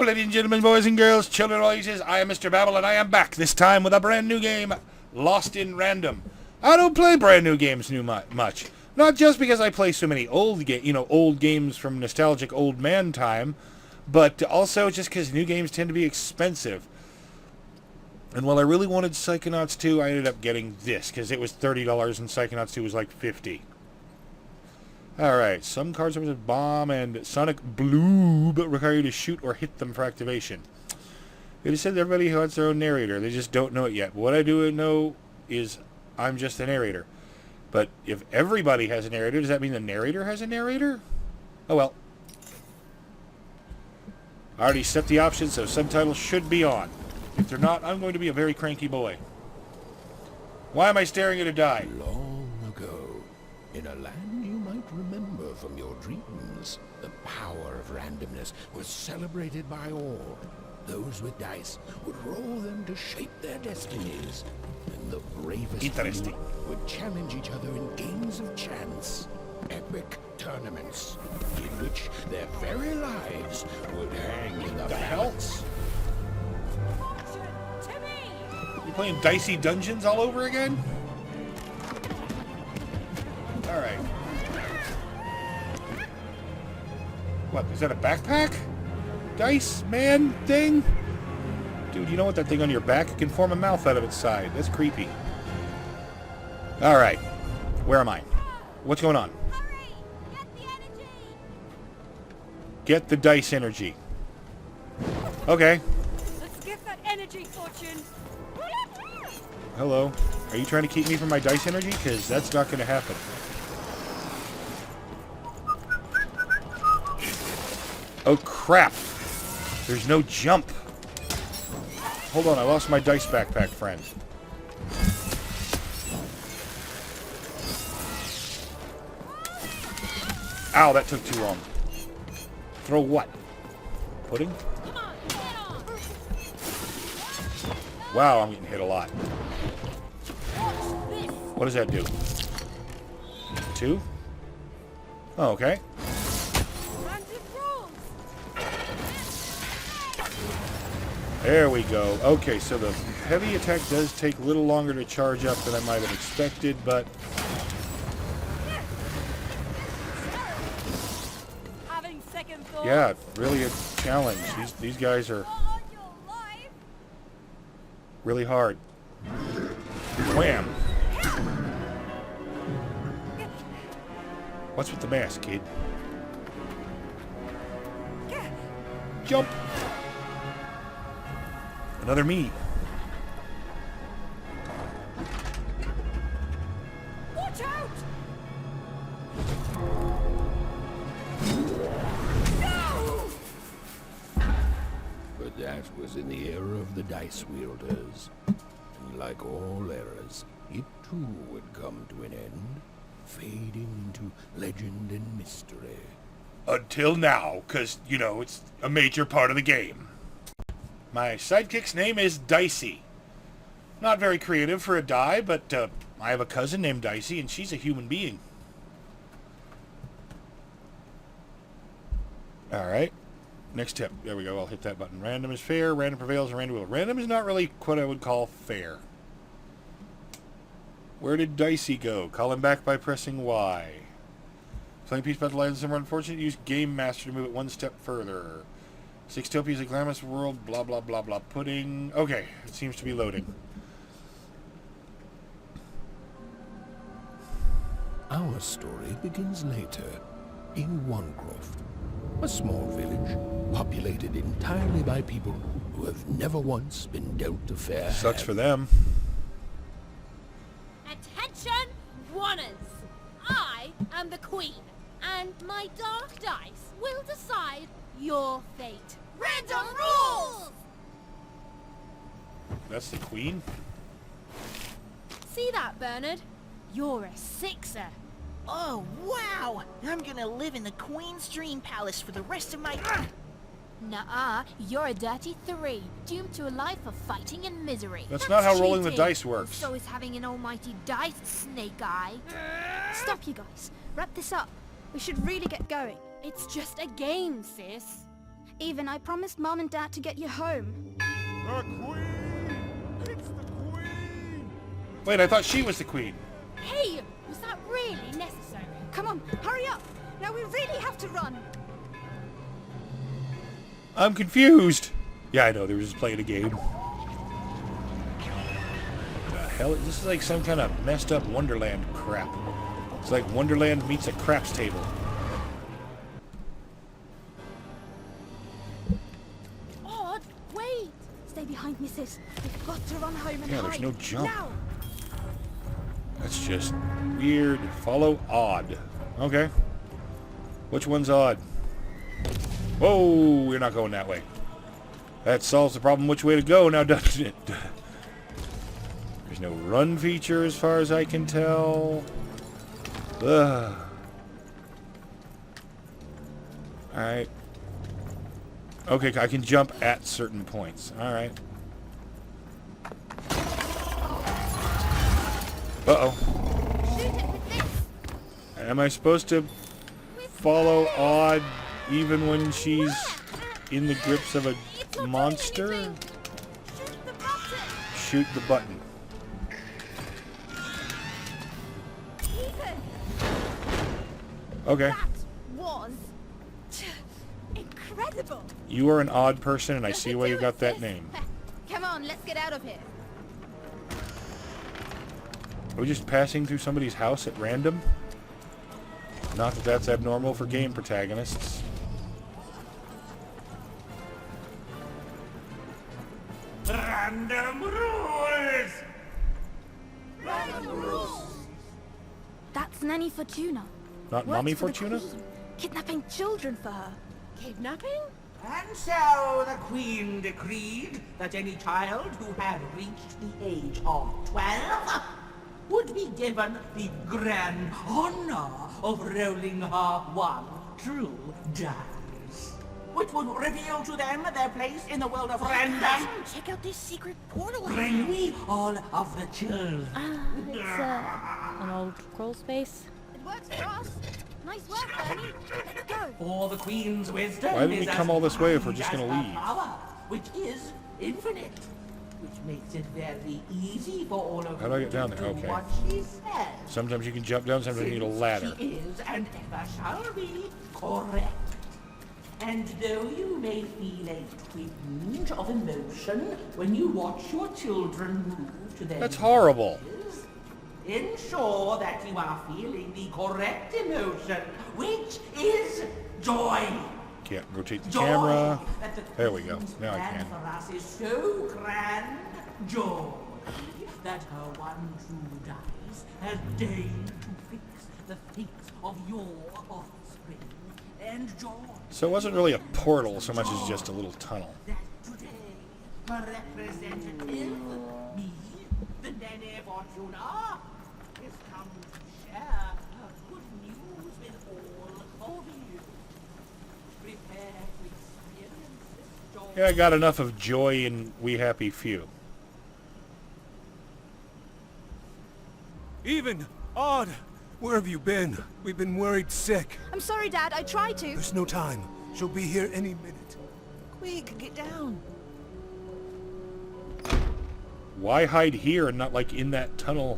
Hello, ladies and gentlemen, boys and girls, children of all ages. I am Mr. Babble, and I am back this time with a brand new game, Lost in Random. I don't play brand new games much. Not just because I play so many old games from nostalgic old man time, but also just because new games tend to be expensive. And while I really wanted Psychonauts 2, I ended up getting this because it was $30 and Psychonauts 2 was like $50. Alright, some cards such as Bomb and Sonic Bloob require you to shoot or hit them for activation. It is said that everybody has their own narrator. They just don't know it yet. What I do know is I'm just the narrator. But if everybody has a narrator, does that mean the narrator has a narrator? Oh well. I already set the options, so subtitles should be on. If they're not, I'm going to be a very cranky boy. Why am I staring at a die? Long ago, in a land you might remember from your dreams, the power of randomness was celebrated by all. Those with dice would roll them to shape their destinies, and the bravest few would challenge each other in games of chance. Epic tournaments, in which their very lives would hang in the balance. You playing Dicey Dungeons all over again? Alright. What, is that a backpack? Dice man thing? Dude, you know what, that thing on your back? It can form a mouth out of its side. That's creepy. Alright. Where am I? What's going on? Get the dice energy. Okay. Let's get that energy, Fortune. Hello. Are you trying to keep me from my dice energy? Because that's not going to happen. Oh, crap. There's no jump. Hold on, I lost my dice backpack, friend. Ow, that took too long. Throw what? Pudding? Wow, I'm getting hit a lot. What does that do? 2? Oh, okay. There we go. Okay, so the heavy attack does take a little longer to charge up than I might have expected, but... yeah, really a challenge. These guys are really hard. Wham! What's with the mask, kid? Jump! Another me. Watch out! No! But that was in the era of the dice wielders. And like all eras, it too would come to an end, fading into legend and mystery. Until now, because, you know, it's a major part of the game. My sidekick's name is Dicey. Not very creative for a die, but I have a cousin named Dicey, and she's a human being. Alright. Next tip. There we go. I'll hit that button. Random is fair. Random prevails. And random will. Random is not really what I would call fair. Where did Dicey go? Call him back by pressing Y. Playing piece about the lives of someone unfortunate. Use Game Master to move it one step further. Sixtopia is a glamorous world. Blah, blah, blah, blah. Pudding. Okay. It seems to be loading. Our story begins later, in Wanecroft, a small village populated entirely by people who have never once been dealt a fair hand. Sucks for them. Attention, Wanners! I am the Queen, and my dark dice will decide your fate. Random rules! That's the Queen? See that, Bernard? You're a 6er. Oh, wow! I'm gonna live in the Queen's Dream Palace for the rest of my... Nuh-uh, you're a dirty 3, doomed to a life of fighting and misery. That's not how rolling the cheating. dice works. So is having an almighty dice, Snake Eye. Stop, you guys. Wrap this up. We should really get going. It's just a game, sis. Even, I promised Mom and Dad to get you home. The Queen! It's the Queen! Wait, I thought she was the queen. Hey, was that really necessary? Come on, hurry up! Now we really have to run! I'm confused. Yeah, I know. They were just playing a game. The hell? This is like some kind of messed up Wonderland crap. It's like Wonderland meets a craps table. Odd, wait. Stay behind me, sis. We've got to run home and Yeah, hide. there's no jump. Now! That's just weird. Follow odd. Okay. Which one's odd? Whoa, we're not going that way. That solves the problem which way to go now, doesn't it? There's no run feature as far as I can tell. Ugh. Alright. Okay, I can jump at certain points. Alright. Uh-oh. Shoot it with this. Am I supposed to follow Odd even when she's in the grips of a It's not doing monster? anything. Shoot the button. Shoot the button. Ethan! Okay. That was... incredible! You are an odd person, and I see why you got that sis. name. Come on, let's get out of here. Are we just passing through somebody's house at random? Not that that's abnormal for game protagonists. Random rules! That's Nanny Fortuna. Not Works Mommy for the Fortuna? Queen, kidnapping children for her. Kidnapping? And so the Queen decreed that any child who had reached the age of 12 would be given the grand honor of rolling her one true dice, which would reveal to them their place in the world of random. Check out this secret portal. Bring me all of the children. It's an old crawl space. It works for us. Nice work, Bernie. Let's go. For the Queen's wisdom Why did we is come as all this way if we're wide just as gonna her leave? Power, which is infinite, which makes it very easy for all of How do I you get down to there? do Okay. what she says. Sometimes you can jump down, sometimes you need a ladder. She is and ever shall be correct. And though you may feel a twinge of emotion when you watch your children move to their That's horrible. devices, ensure that you are feeling the correct emotion, which is joy. Can't rotate the Joy camera. that the There we go. Queen's Now I plan can. for us is so grand. Joy that her one true dice has deigned to fix the fate of your offspring. And joy So it wasn't really a portal so much as just a little tunnel. that today her representative, me, the Nene Fortuna, has come to share her good news with all of you. Prepare to experience this joy. Yeah, I got enough of joy in We Happy Few. Even! Odd! Where have you been? We've been worried sick. I'm sorry, Dad. I tried to. There's no time. She'll be here any minute. Quick, get down. Why hide here and not like in that tunnel?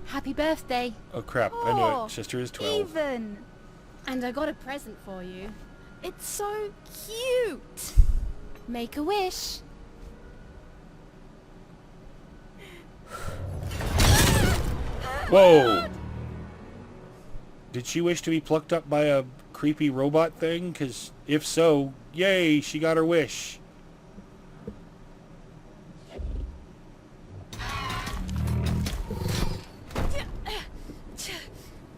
Happy birthday. Oh crap, I knew Oh, it. Sister is 12. Even. And I got a present for you. It's so cute. Make a wish. Whoa! Did she wish to be plucked up by a creepy robot thing? Because if so, yay, she got her wish.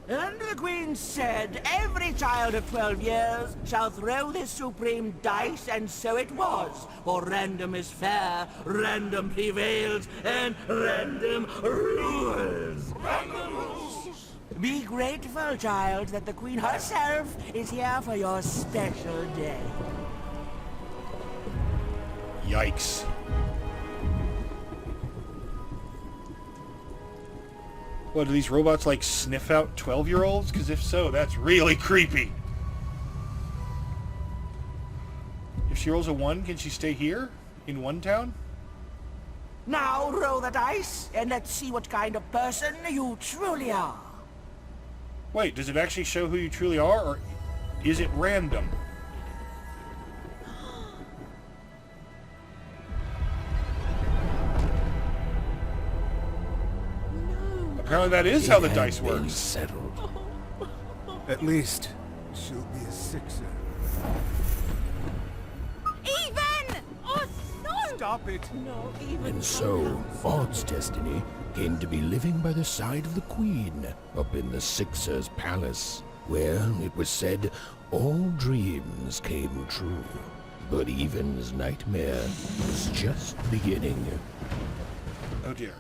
And the Queen said, every child of 12 years shall throw this supreme dice, and so it was. For random is fair, random prevails, and random rules. Random rules. Be grateful, child, that the Queen herself is here for your special day. Yikes. What, do these robots like sniff out 12-year-olds? Because if so, that's really creepy. If she rolls a 1, can she stay here? In one town? Now roll the dice, and let's see what kind of person you truly are. Wait, does it actually show who you truly are, or is it random? Apparently that is how the dice works. Settled. At least, she'll be a sixer. Even! Oh, no! Stop it! No, even. And so, Odd's destiny came to be living by the side of the Queen up in the Sixer's palace, where, it was said, all dreams came true. But Even's nightmare was just beginning. Oh dear.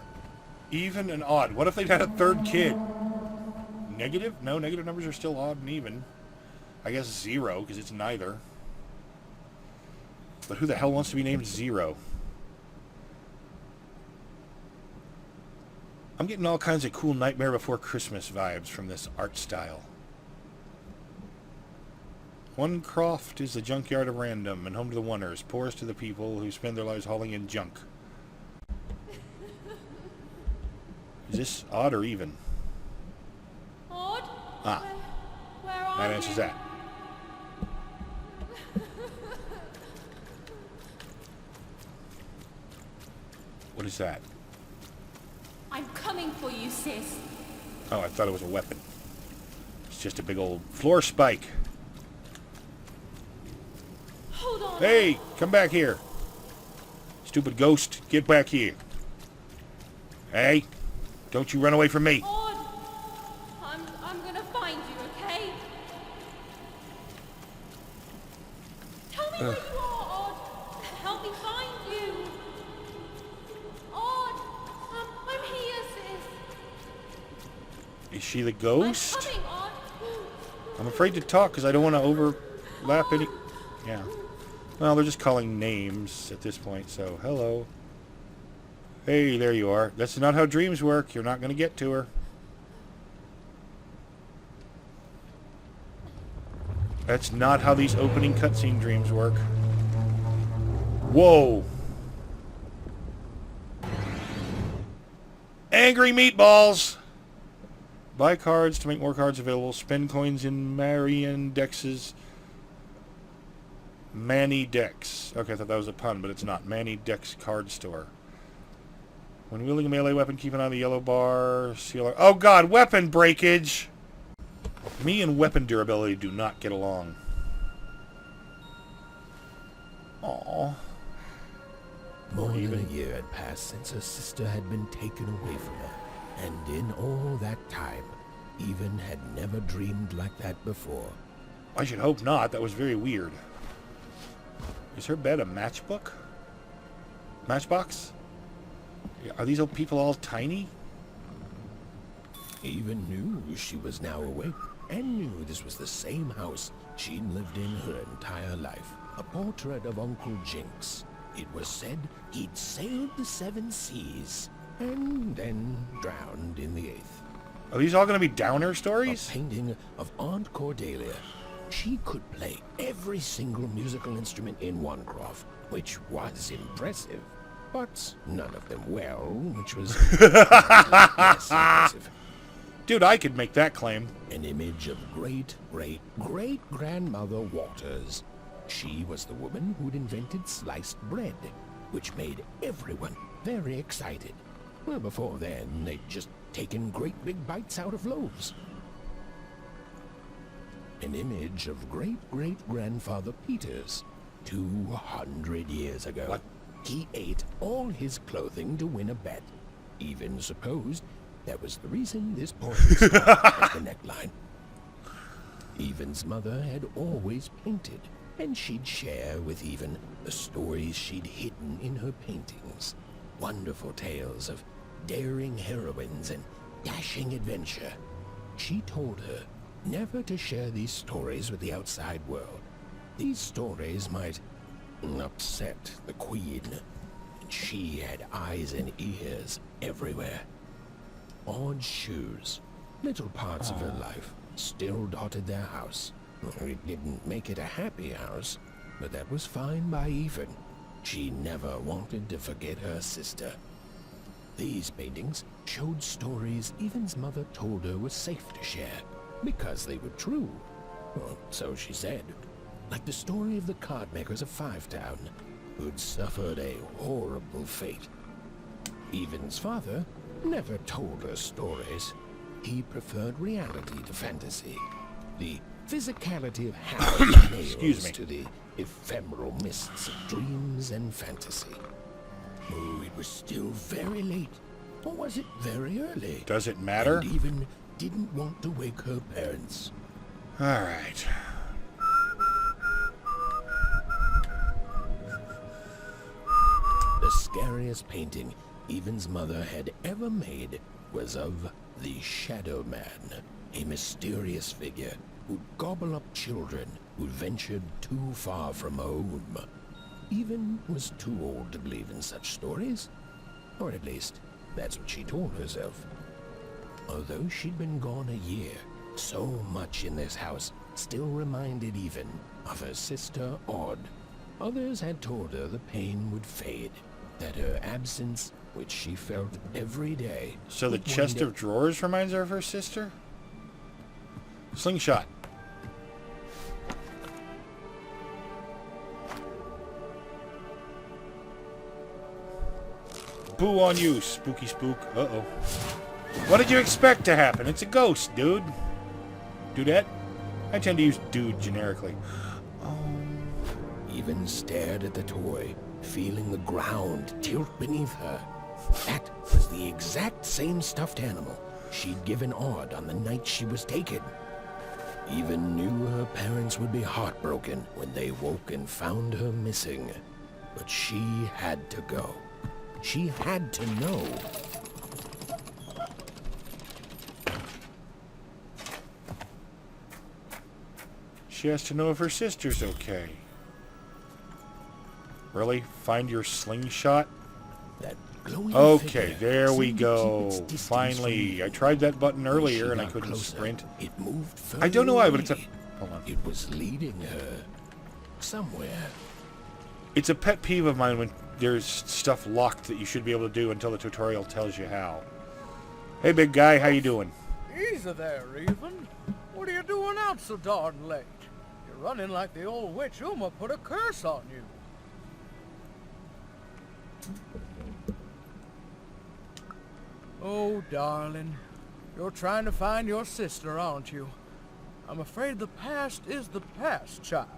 Even and odd. What if they'd had a third kid? Negative? No, negative numbers are still odd and even. I guess 0, because it's neither. But who the hell wants to be named 0? I'm getting all kinds of cool Nightmare Before Christmas vibes from this art style. One croft is the junkyard of random, and home to the oneers, poorest to the people who spend their lives hauling in junk. Is this odd or even? Odd? Ah, Where are that you? answers that. What is that? I'm coming for you, sis. Oh, I thought it was a weapon. It's just a big old floor spike. Hold on. Hey, come back here. Stupid ghost, get back here. Hey, don't you run away from me. Odd. I'm gonna find you, okay? Tell me where you are, Odd. Help me find you. Odd. I'm here, sis. Is she the I'm ghost? coming, Odd. I'm afraid to talk because I don't want to overlap any... Yeah. Well, they're just calling names at this point, so hello. Hey, there you are. That's not how dreams work. You're not going to get to her. That's not how these opening cutscene dreams work. Whoa. Angry meatballs. Buy cards to make more cards available. Spend coins in Marian Dex's... Manny Dex. Okay, I thought that was a pun, but it's not. Manny Dex card store. When wielding a melee weapon, keep an eye on the yellow bar. Seal. Oh god, weapon breakage! Me and weapon durability do not get along. Aww. More than a year had passed since her sister had been taken away from her. And in all that time, Even had never dreamed like that before. I should hope not. That was very weird. Is her bed a matchbook? Matchbox? Are these old people all tiny? Even knew she was now awake, and knew this was the same house she'd lived in her entire life. A portrait of Uncle Jinx. It was said he'd sailed the 7 seas, and then drowned in the 8th. Are these all going to be downer A stories? painting of Aunt Cordelia. She could play every single musical instrument in Onecroft, which was impressive. But none of them well, which was less impressive. Dude, I could make that claim. An image of great-great-great-grandmother Waters. She was the woman who'd invented sliced bread, which made everyone very excited. Well, before then, they'd just taken great big bites out of loaves. An image of great-great-grandfather Peters, 200 years ago. What? He ate all his clothing to win a bet. Even supposed that was the reason this portrait stopped at the neckline. Even's mother had always painted, and she'd share with Even the stories she'd hidden in her paintings. Wonderful tales of daring heroines and dashing adventure. She told her never to share these stories with the outside world. These stories might upset the Queen, and she had eyes and ears everywhere. Odd shoes, little parts of her life, still dotted their house. It didn't make it a happy house, but that was fine by Even. She never wanted to forget her sister. These paintings showed stories Even's mother told her was safe to share, because they were true. Well, so she said. Like the story of the card makers of Five Town, who'd suffered a horrible fate. Even's father never told her stories. He preferred reality to fantasy. The physicality of Howard nails to the ephemeral mists of dreams and fantasy. Oh, it was still very late. Or was it very early? Does it matter? And Even didn't want to wake her parents. All right. The scariest painting Even's mother had ever made was of the Shadow Man, a mysterious figure who'd gobble up children who'd ventured too far from home. Even was too old to believe in such stories, or at least that's what she told herself. Although she'd been gone a year, so much in this house still reminded Even of her sister Odd. Others had told her the pain would fade, that her absence, which she felt every day... So the chest of drawers reminds her of her sister? Slingshot. Boo on you, spooky spook. Uh-oh. What did you expect to happen? It's a ghost, dude. Dudette? I tend to use dude generically. Even stared at the toy, feeling the ground tilt beneath her. That was the exact same stuffed animal she'd given Odd on the night she was taken. Even knew her parents would be heartbroken when they woke and found her missing. But she had to go. She had to know. She has to know if her sister's okay. Really? Find your slingshot? That glowing Okay, figure there we seemed to keep go. its distance Finally. from I tried that button When earlier she and I got couldn't closer, sprint. It moved I don't know why, but it's a... further Hold on. away. It was leading her somewhere. It's a pet peeve of mine when there's stuff locked that you should be able to do until the tutorial tells you how. Hey, big guy, how you doing? Easy there, Even. What are you doing out so darn late? You're running like the old witch Uma put a curse on you. Oh, darling. You're trying to find your sister, aren't you? I'm afraid the past is the past, child.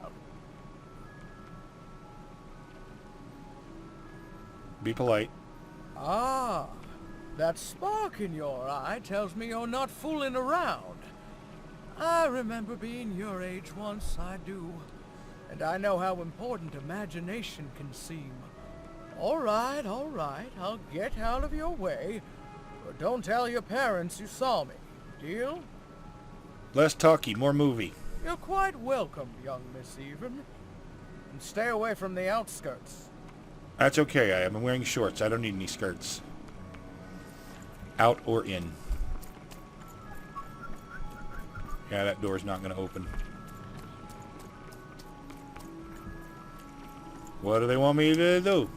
Be polite. Ah, that spark in your eye tells me you're not fooling around. I remember being your age once, I do. And I know how important imagination can seem. All right, I'll get out of your way. But don't tell your parents you saw me. Deal? Less talky, more movie. You're quite welcome, young Miss Even. And stay away from the outskirts. That's okay, I am wearing shorts. I don't need any skirts. Out or in. Yeah, that door's not going to open. What do they want me to do?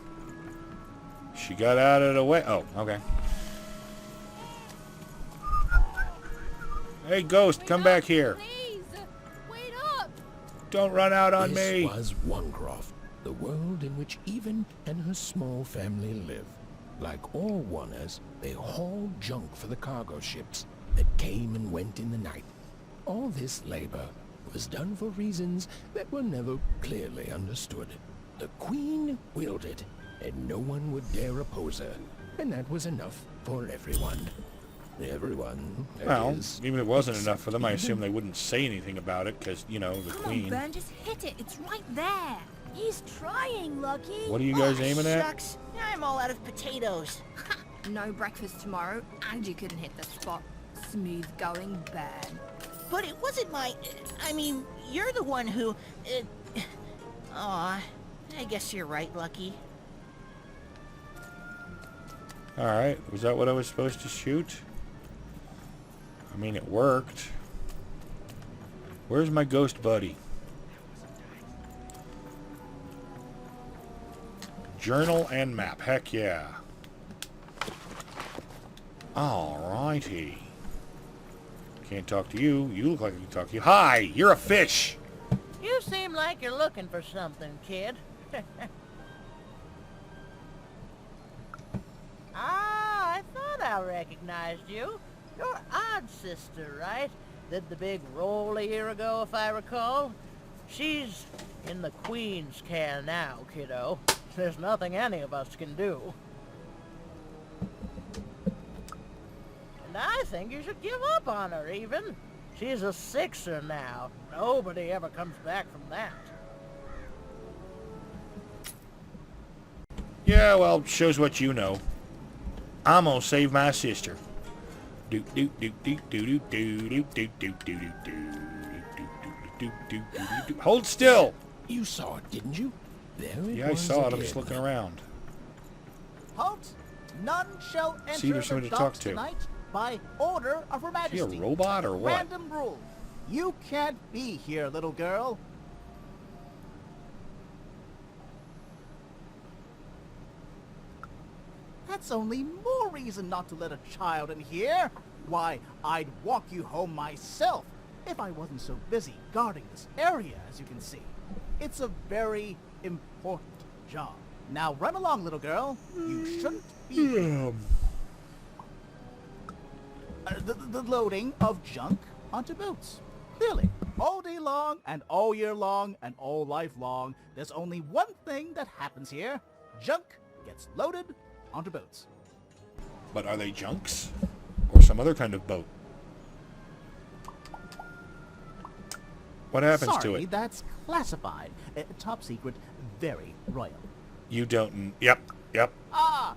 She got out of the way. Oh, okay. Hey, ghost, come back here. Please, wait up. Don't run out on This me. was Onecroft, the world in which Even and her small family lived. Like all Oners, they hauled junk for the cargo ships that came and went in the night. All this labor was done for reasons that were never clearly understood. The Queen willed it, and no one would dare oppose her, and that was enough for everyone. Everyone, that Well, is, even if it wasn't enough for them, I assume they wouldn't say anything about it, because, you know, the Come Queen. on, Ben, just hit it. It's right there. He's trying, Lucky. What are you guys aiming at? Shucks, I'm all out of potatoes. No breakfast tomorrow, and you couldn't hit the spot. Smooth going, Ben. But it wasn't my... I mean, you're the one who... Aw, I guess you're right, Lucky. Alright, was that what I was supposed to shoot? I mean, it worked. Where's my ghost buddy? Journal and map. Heck yeah. Alrighty. Can't talk to you. You look like I can talk to you. Hi! You're a fish! You seem like you're looking for something, kid. Ah, I thought I recognized you. You're Odd Sister, right? Did the big roll a year ago, if I recall. She's in the Queen's care now, kiddo. There's nothing any of us can do. And I think you should give up on her, even. She's a sixer now. Nobody ever comes back from that. Yeah, well, shows what you know. I'm gonna save my sister. Do do do do do do do do do do do do. Hold still. You saw it, didn't you? There it Yeah, I was saw it. I'm again. just looking around. Halt! None shall enter See, there's the somebody to talk docks to. tonight by order of Her Is he Majesty. a robot or what? Random rule. You can't be here, little girl. That's only more reason not to let a child in here. Why, I'd walk you home myself if I wasn't so busy guarding this area, as you can see. It's a very important job. Now run along, little girl. You shouldn't be here. The loading of junk onto boats. Clearly, all day long and all year long and all life long, there's only one thing that happens here. Junk gets loaded onto boats. But are they junks? Or some other kind of boat? What happens to Sorry, it? that's classified. Top secret, very royal. You don't... Yep, yep. Ah!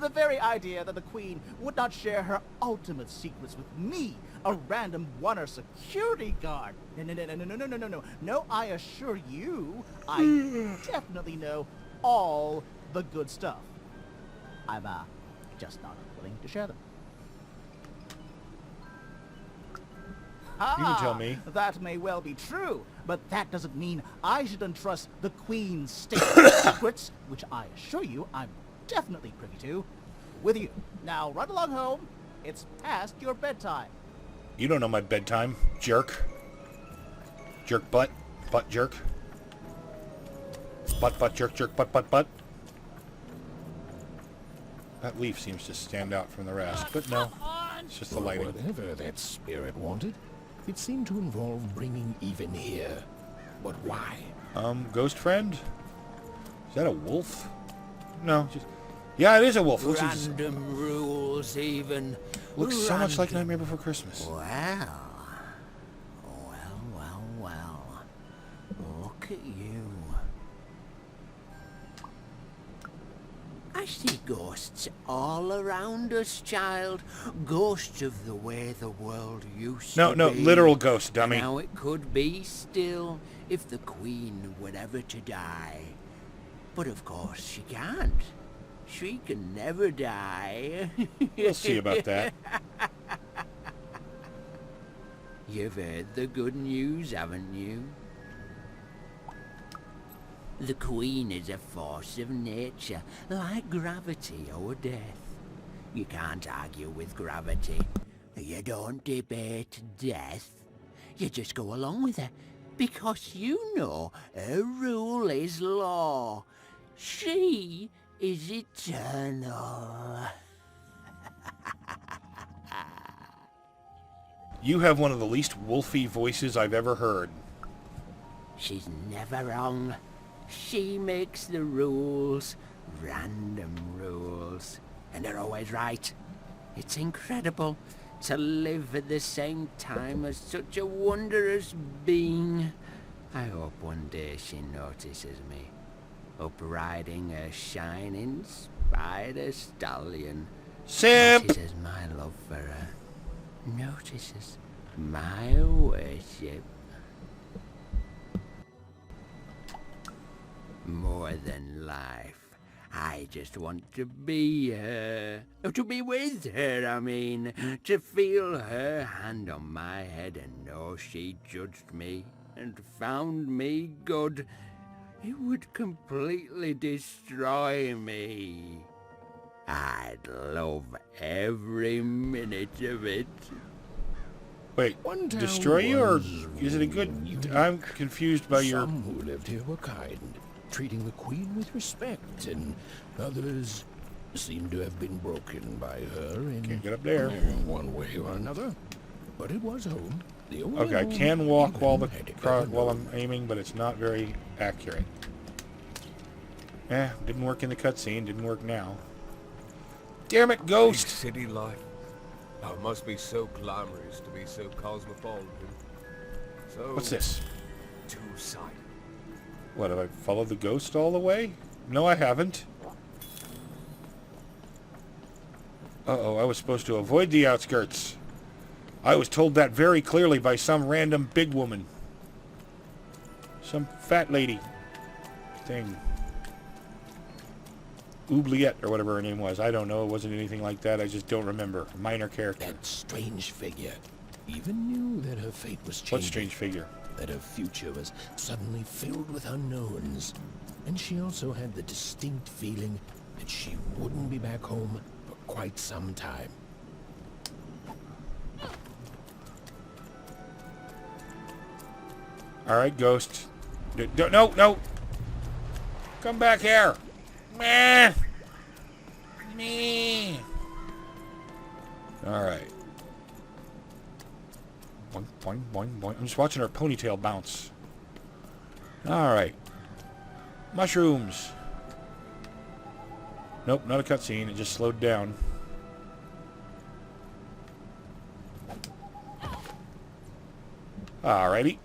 The very idea that the Queen would not share her ultimate secrets with me, a random one-er security guard. No. No, I assure you, I definitely know all the good stuff. I'm, just not willing to share them. You can tell me. That may well be true, but that doesn't mean I should entrust the Queen's state secrets, which I assure you I'm definitely privy to, with you. Now run along home. It's past your bedtime. You don't know my bedtime, jerk. Jerk butt. Butt jerk. Butt jerk jerk butt. That leaf seems to stand out from the rest, but no. It's just the lighting. Whatever that spirit wanted, it seemed to involve bringing even here. But why? Ghost friend? Is that a wolf? No, just... Yeah, it is a wolf. Random rules, even. Looks so much like Random. Nightmare Before Christmas. Well. Look at you. I see ghosts all around us, child. Ghosts of the way the world used to be. No, literal ghost, dummy. Now it could be still if the Queen were ever to die. But of course she can't. She can never die. We'll see about that. You've heard the good news, haven't you? The Queen is a force of nature, like gravity or death. You can't argue with gravity. You don't debate death. You just go along with her, because you know her rule is law. She is eternal. You have one of the least wolfy voices I've ever heard. She's never wrong. She makes the rules, random rules, and they're always right. It's incredible to live at the same time as such a wondrous being. I hope one day she notices me, up riding a shining spider stallion. Simp! Notices my love for her. Notices my worship. More than life. I just want to be her. To be with her, I mean. To feel her hand on my head and know she judged me and found me good. It would completely destroy me. I'd love every minute of it. Wait, One town destroy you, or was is it a good... unique. I'm confused by your... Some who lived here were kind, treating the queen with respect, and others seemed to have been broken by her in Can't get up there. one way or another. But it was home. The only Okay, I home can walk even while had ever while known. I'm aiming, but it's not very accurate. Didn't work in the cutscene, didn't work now. Damn it, Big Ghost! city life. Oh, it must be so glamorous to be so cosmopolitan. So What's this? two-sided. What, have I followed the ghost all the way? No, I haven't. Uh-oh, I was supposed to avoid the outskirts. I was told that very clearly by some random big woman. Some fat lady thing. Oubliette, or whatever her name was. I don't know. It wasn't anything like that. I just don't remember. Minor character. That strange figure even knew that her fate was changing. What strange figure? That her future was suddenly filled with unknowns. And she also had the distinct feeling that she wouldn't be back home for quite some time. Alright, Ghost. No! Come back here! Meh! Meh! Alright. Boing, boing, boing, boing. I'm just watching her ponytail bounce. Alright. Mushrooms! Nope, not a cutscene. It just slowed down. Alrighty.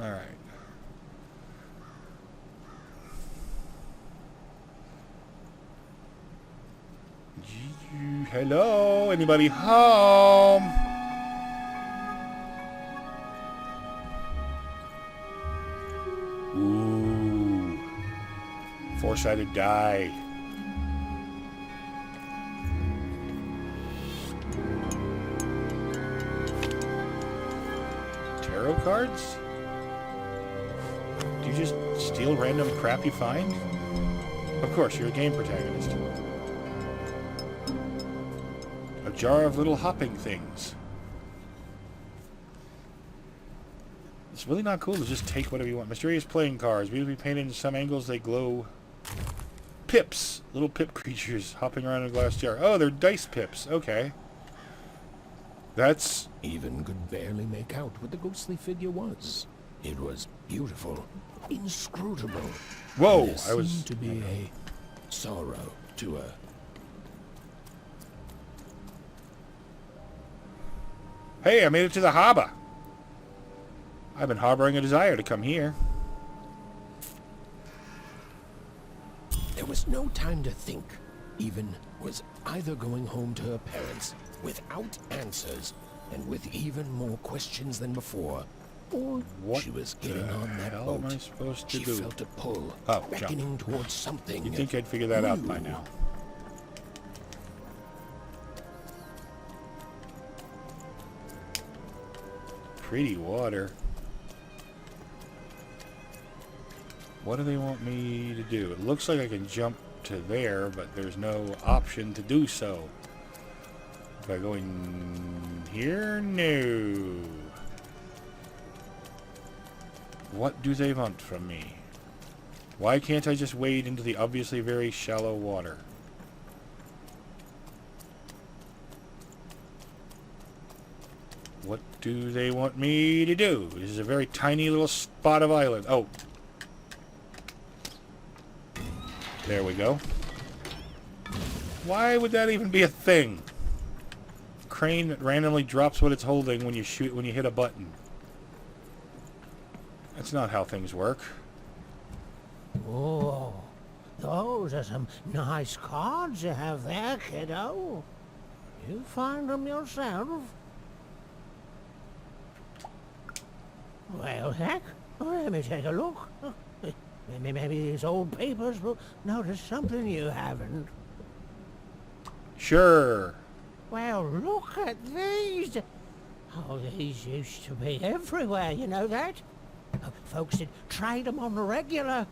Alright. Hello? Anybody home? Ooh. Four-sided die. Tarot cards? Do you just steal random crap you find? Of course, you're a game protagonist. A jar of little hopping things. It's really not cool to just take whatever you want. Mysterious playing cards. Beautifully painted in some angles, they glow. Pips. Little pip creatures hopping around in a glass jar. Oh, they're dice pips. Okay. That's... Even could barely make out what the ghostly figure was. It was beautiful, inscrutable. Whoa, There I was... seemed to be a sorrow to her. Hey, I made it to the harbor. I've been harboring a desire to come here. There was no time to think. Even was either going home to her parents without answers and with even more questions than before, or What she was getting the on that hell boat. am I supposed to She do? felt a pull, Oh, jump. beckoning towards something. You'd think I'd figure that out by now. Pretty water. What do they want me to do? It looks like I can jump to there, but there's no option to do so. If I go in here? No. What do they want from me? Why can't I just wade into the obviously very shallow water? What do they want me to do? This is a very tiny little spot of island. Oh. There we go. Why would that even be a thing? Crane that randomly drops what it's holding when you hit a button. That's not how things work. Oh, those are some nice cards you have there, kiddo. You find them yourself? Well, heck, let me take a look. Maybe these old papers will notice something you haven't. Sure. Well, look at these. Oh, these used to be everywhere, you know that? Folks would trade them on the regular.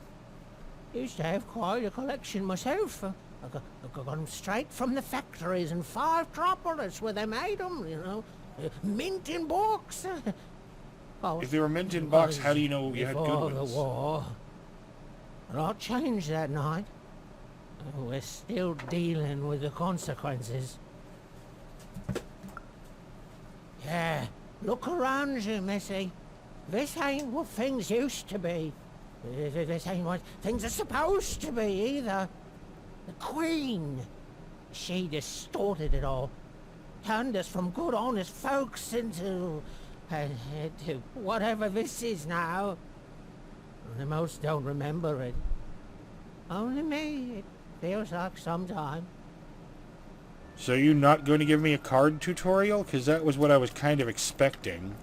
Used to have quite a collection myself. I got them straight from the factories in 5 Tropolis where they made them, you know. Mint in box. Oh, If they were mint in box, how do you know you had good before ones? the war. But I'll change that night. We're still dealing with the consequences. Yeah, look around you, Missy. This ain't what things used to be. This ain't what things are supposed to be, either. The Queen, she distorted it all. Turned us from good, honest folks into whatever this is now. The most don't remember it. Only me, it feels like sometime. So you're not going to give me a card tutorial? Because that was what I was kind of expecting.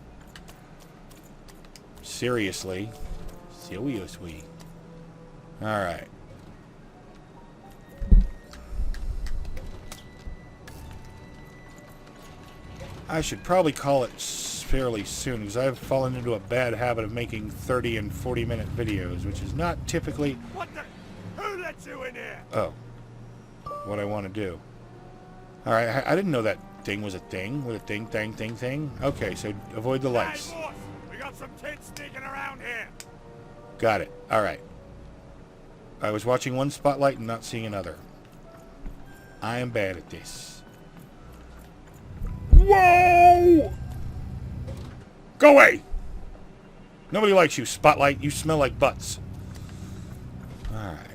Seriously. Seriously. Alright. I should probably call it fairly soon, because I've fallen into a bad habit of making 30 and 40-minute videos, which is not typically... What the? Who let you in here? Oh. What I want to do. Alright, I didn't know that thing was a thing. With a thing. Okay, so avoid the lights. Hey, boss, we got some kids sneaking around here. Got it. Alright. I was watching one spotlight and not seeing another. I am bad at this. Whoa! Go away! Nobody likes you, Spotlight. You smell like butts. Alright.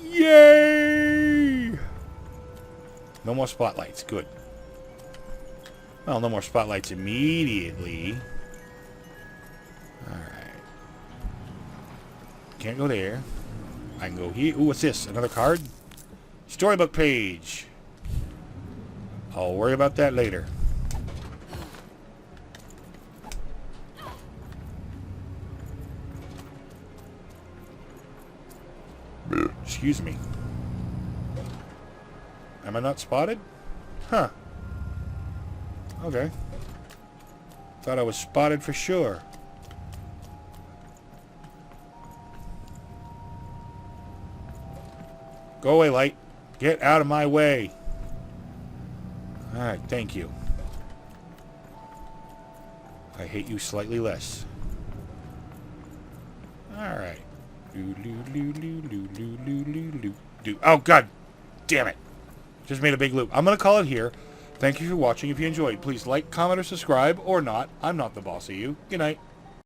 Yay! No more spotlights. Good. Well, no more spotlights immediately. Alright. Can't go there. I can go here. Ooh, what's this? Another card? Storybook page. I'll worry about that later. Excuse me. Am I not spotted? Huh. Okay. Thought I was spotted for sure. Go away, light. Get out of my way. Alright, thank you. I hate you slightly less. Alright. Oh, God damn it. Just made a big loop. I'm going to call it here. Thank you for watching. If you enjoyed, please like, comment, or subscribe, or not. I'm not the boss of you. Good night.